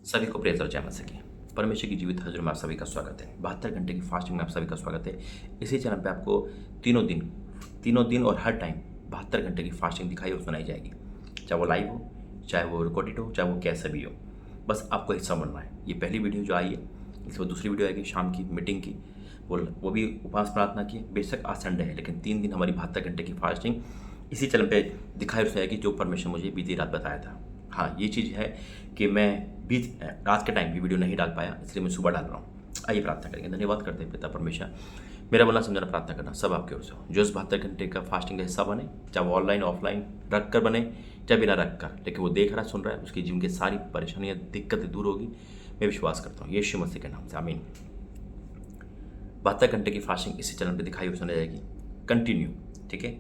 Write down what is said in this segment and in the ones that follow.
सभी को प्रेज और जय मसीह की। परमेश्वर की जीवित हजूर में आप सभी का स्वागत है। 72 घंटे की फास्टिंग में आप सभी का स्वागत है। इसी चैनल पे आपको तीनों दिन और हर टाइम 72 घंटे की फास्टिंग दिखाई और सुनाई जाएगी, चाहे वो लाइव हो, चाहे वो रिकॉर्डेड हो, चाहे वो कैसा भी हो। बस आपको हिस्सा बनना है। ये पहली वीडियो जो आई है, इसके बाद दूसरी वीडियो आएगी शाम की मीटिंग की, वो भी उपवास प्रार्थना की। बेशक आज संडे है, लेकिन 3 दिन हमारी 72 घंटे की फास्टिंग इसी चैनल पे दिखाई और सुनाएगी, जो परमेश्वर मुझे बीती रात बताया था। हाँ, ये चीज़ है कि मैं बीच रात के टाइम भी वीडियो नहीं डाल पाया, इसलिए मैं सुबह डाल रहा हूँ। आइए प्रार्थना करेंगे। धन्यवाद करते हैं पिता परमेश्वर, मेरा बोलना समझाना प्रार्थना करना सब आपकी ओर से हो। जो इस 72 घंटे का फास्टिंग का हिस्सा बने, चाहे वो ऑनलाइन ऑफलाइन रख कर बने, चाहे बिना रख कर, लेकिन वो देख रहा सुन रहा है, उसके जीवन की सारी परेशानियाँ दिक्कतें दूर होगी, मैं विश्वास करता हूँ यीशु मसीह के नाम से, आमीन। 72 घंटे की फास्टिंग इसी चैनल पर दिखाई और सुनाई जाएगी कंटिन्यू, ठीक है।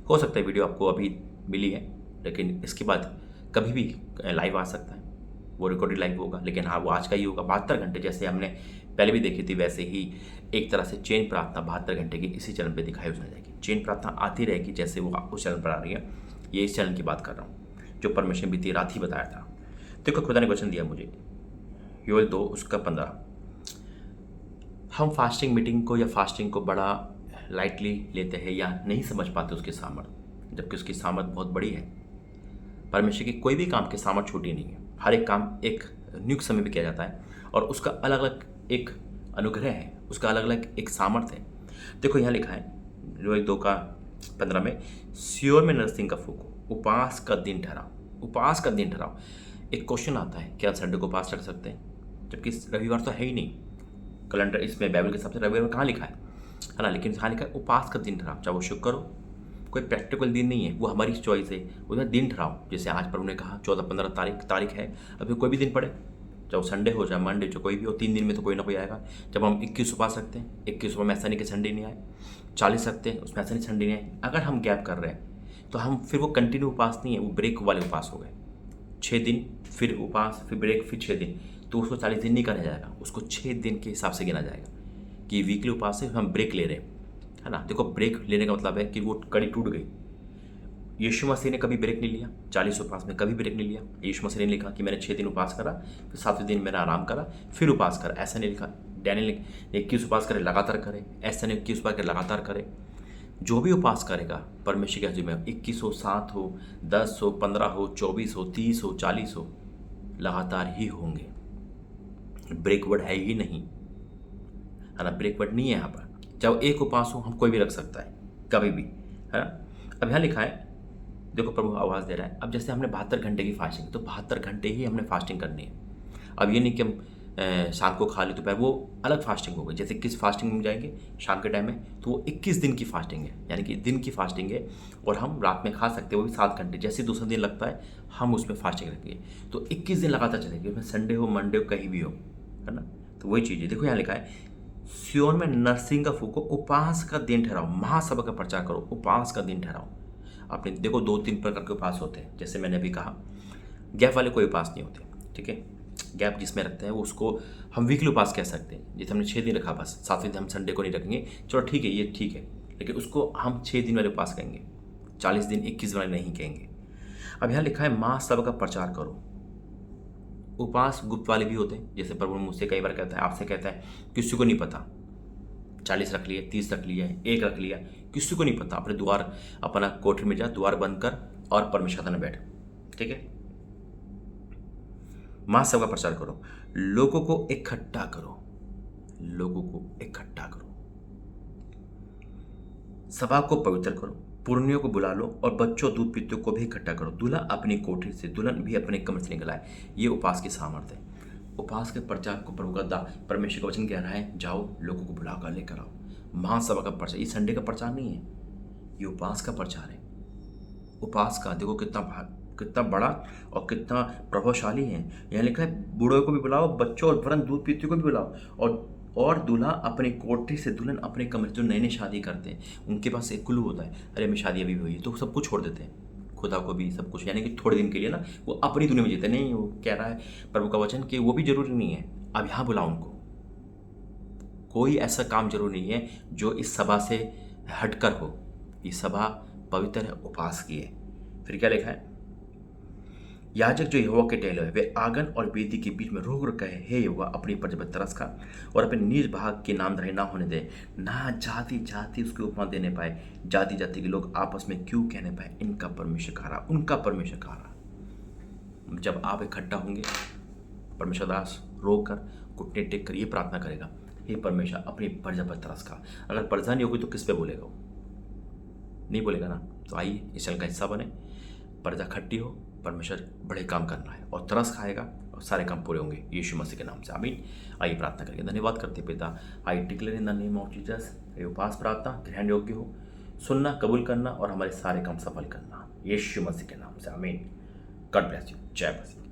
हो सकता है वीडियो आपको अभी मिली है, लेकिन इसके बाद कभी भी लाइव आ सकता है, वो रिकॉर्डेड लाइव होगा, लेकिन हाँ वो आज का ही होगा। 72 घंटे जैसे हमने पहले भी देखी थी, वैसे ही एक तरह से चेन प्रार्थना 72 घंटे की इसी चैनल पे दिखाई सुनाई जाएगी। चेन प्रार्थना आती रहेगी जैसे वो उस चैनल पर आ रही है। ये इस चैनल की बात कर रहा हूँ जो परमेश्वर बीती रात ही बताया था। देखो खुदा ने वचन दिया मुझे, योएल 2 उसका 15। हम फास्टिंग मीटिंग को या फास्टिंग को बड़ा लाइटली लेते हैं या नहीं समझ पाते उसकी सामर्थ, जबकि उसकी सामर्थ बहुत बड़ी है। परमेश्वर की कोई भी काम की सामर्थ छोटी नहीं है। हर एक काम एक नियुक्त समय में किया जाता है और उसका अलग अलग एक अनुग्रह है, उसका अलग अलग एक सामर्थ्य है। देखो यहाँ लिखा है योएल 2 का 15 में, सियोन में नरसिंह का फूको, उपवास का दिन ठहराओ। उपवास का दिन ठहराओ। एक क्वेश्चन आता है, क्या संडे को उपवास रख सकते हैं, जबकि रविवार तो है ही नहीं कैलेंडर, इसमें बाइबल के हिसाब से रविवार में कहाँ लिखा है ना, लेकिन कहाँ लिखा है उपवास का दिन ठहराओ। चाहे वो शुक्र हो, कोई प्रैक्टिकल दिन नहीं है, वो हमारी चॉइस है, उसमें दिन ठहराओ। जैसे आज पर उन्होंने कहा 14-15 तारीख है, अभी कोई भी दिन पड़े, चाहे वो संडे हो चाहे मंडे, चाहे कोई भी हो, 3 दिन में तो कोई ना कोई आएगा। जब हम 21 उपवास रखते हैं, 21 में ऐसा नहीं कि संडे नहीं आए, 40 रखते हैं उसमें ऐसा नहीं संडे नहीं आए। अगर हम गैप कर रहे हैं तो हम फिर वो कंटिन्यू उपवास नहीं है, वो ब्रेक वाले उपवास हो गए। 6 दिन फिर उपवास, फिर ब्रेक, फिर 6 दिन, तो उसको 40 दिन नहीं करा जाएगा, उसको 6 दिन के हिसाब से गिना जाएगा कि वीकली उपवास से हम ब्रेक ले रहे हैं, है ना। देखो ब्रेक लेने का मतलब है कि वो कड़ी टूट गई। यीशु मसीह ने कभी ब्रेक नहीं लिया, 40 उपवास में कभी ब्रेक नहीं लिया। यीशु मसीह ने लिखा कि मैंने 6 दिन उपवास करा, फिर 7वें दिन मैंने आराम करा, फिर उपवास करा, ऐसा नहीं लिखा। डैनियल ने 21 उपवास करे लगातार करे, ऐसा नहीं 21 उपवास करे लगातार करे। जो भी उपवास करेगा परमेश्वर के हजूर में, 21 हो, 7 हो, 10 हो, 15 हो, 24 हो, 30 हो, 40 हो, लगातार ही होंगे। ब्रेक वर्ड है ही नहीं, है ना, ब्रेक वर्ड नहीं है यहाँ पर। चाहे एक उपवास हो, हम कोई भी रख सकता है कभी भी, है ना। अब यहाँ लिखा है, देखो प्रभु आवाज़ दे रहा है। अब जैसे हमने 72 घंटे की फास्टिंग, तो 72 घंटे ही हमने फास्टिंग करनी है। अब ये नहीं कि हम शाम को खा ली दोपहर, वो अलग फास्टिंग हो गई। जैसे किस फास्टिंग में जाएंगे शाम के टाइम में, तो वो 21 दिन की फास्टिंग है, यानी कि दिन की फास्टिंग है, और हम रात में खा सकते हैं, वो भी 7 घंटे। जैसे दूसरा दिन लगता है हम उसमें फास्टिंग रखेंगे, तो 21 दिन लगातार चलेंगे, उसमें संडे हो, मंडे हो, कहीं भी हो, है ना। तो वही चीज़ है। देखो यहाँ लिखा है, सियोन में नरसिंह का फूको, उपवास का दिन ठहराओ, महासभा का प्रचार करो, उपवास का दिन ठहराओ। आपने देखो 2-3 प्रकार के उपवास होते हैं, जैसे मैंने अभी कहा, गैप वाले कोई उपवास नहीं होते, ठीक है। गैप जिसमें रखते हैं उसको हम वीकली उपवास कह सकते हैं। जैसे हमने 6 दिन रखा, बस 7वें दिन हम संडे को नहीं रखेंगे, चलो ठीक है, ये ठीक है, लेकिन उसको हम 6 दिन वाले उपवास कहेंगे, 40 दिन 21 वाले नहीं कहेंगे। अब यहाँ लिखा है महासभा का प्रचार करो। उपवास गुप्त वाले भी होते हैं, जैसे प्रभु मुझसे कई बार कहता है, आपसे कहता है, किसी को नहीं पता, 40 रख लिए, 30 रख लिया, 1 रख लिया, किसी को नहीं पता। अपने द्वार, अपना कोठरी में जा, द्वार बंद कर और परमेश्वर में बैठ, ठीक है। महासभा का प्रचार करो, लोगों को इकट्ठा करो, लोगों को इकट्ठा करो, सभा को पवित्र करो, पुरनियों को बुला लो और बच्चों दूध पीते को भी इकट्ठा करो। दूल्हा अपनी कोठरी से, दुल्हन भी अपने कमरे से निकल आए। ये उपवास की सामर्थ्य है। उपवास के प्रचार को प्रभु का परमेश्वर का वचन कह रहा है, जाओ लोगों को बुला कर लेकर आओ। महासभा का प्रचार, ये संडे का प्रचार नहीं है, ये उपवास का प्रचार है। उपवास का देखो कितना बड़ा और कितना प्रभावशाली है। यहाँ लिखा है, बूढ़ों को भी बुलाओ, बच्चों और वरन दूध पीते को भी बुलाओ, और दूल्हा अपनी कोठरी से, दुल्हन अपने कमरे। जो नए नए शादी करते हैं उनके पास एक कुल्लू होता है, अरे मैं शादी अभी हुई है, तो सब कुछ छोड़ देते हैं, खुदा को भी, सब कुछ, यानी कि थोड़े दिन के लिए ना वो अपनी दुनिया में जीते नहीं। वो कह रहा है प्रभु का वचन कि वो भी जरूरी नहीं है। अब यहाँ बुलाओ उनको, कोई ऐसा काम जरूरी नहीं है जो इस सभा से हटकर हो। ये सभा पवित्र है, उपवास की है। फिर क्या लिखा है, याजक जो यहोवा के टहलो है वे आंगन और वेदी के बीच में रोक रोक कहे, हे यहोवा अपनी प्रजा पर तरस खा और अपने निज भाग के नाम धरे ना होने दे, ना जाति जाति उसके उपमा देने पाए, जाति जाति के लोग आपस में क्यों कहने पाए, इनका परमेश्वर खा रहा, उनका परमेश्वर खा रहा। जब आप इकट्ठा होंगे, परमेश्वर दास रोक कर घुटने टेक कर ये प्रार्थना करेगा, हे परमेश्वर अपनी प्रजा पर तरस खा। अगर प्रजा नहीं होगी तो किस पे बोलेगा वो? नहीं बोलेगा ना। तो आइए इस चैनल का हिस्सा बने, प्रजा खट्टी हो, परमेश्वर बड़े काम करना है और तरस खाएगा और सारे काम पूरे होंगे यीशु मसीह के नाम से, आमीन। आइए प्रार्थना करेंगे। धन्यवाद करते पिता, I declare in the name of Jesus, ये उपास प्रार्थना ग्रहण योग्य हो, सुनना, कबूल करना और हमारे सारे काम सफल करना यीशु मसीह के नाम से, आमीन। God bless you. जय मसीह।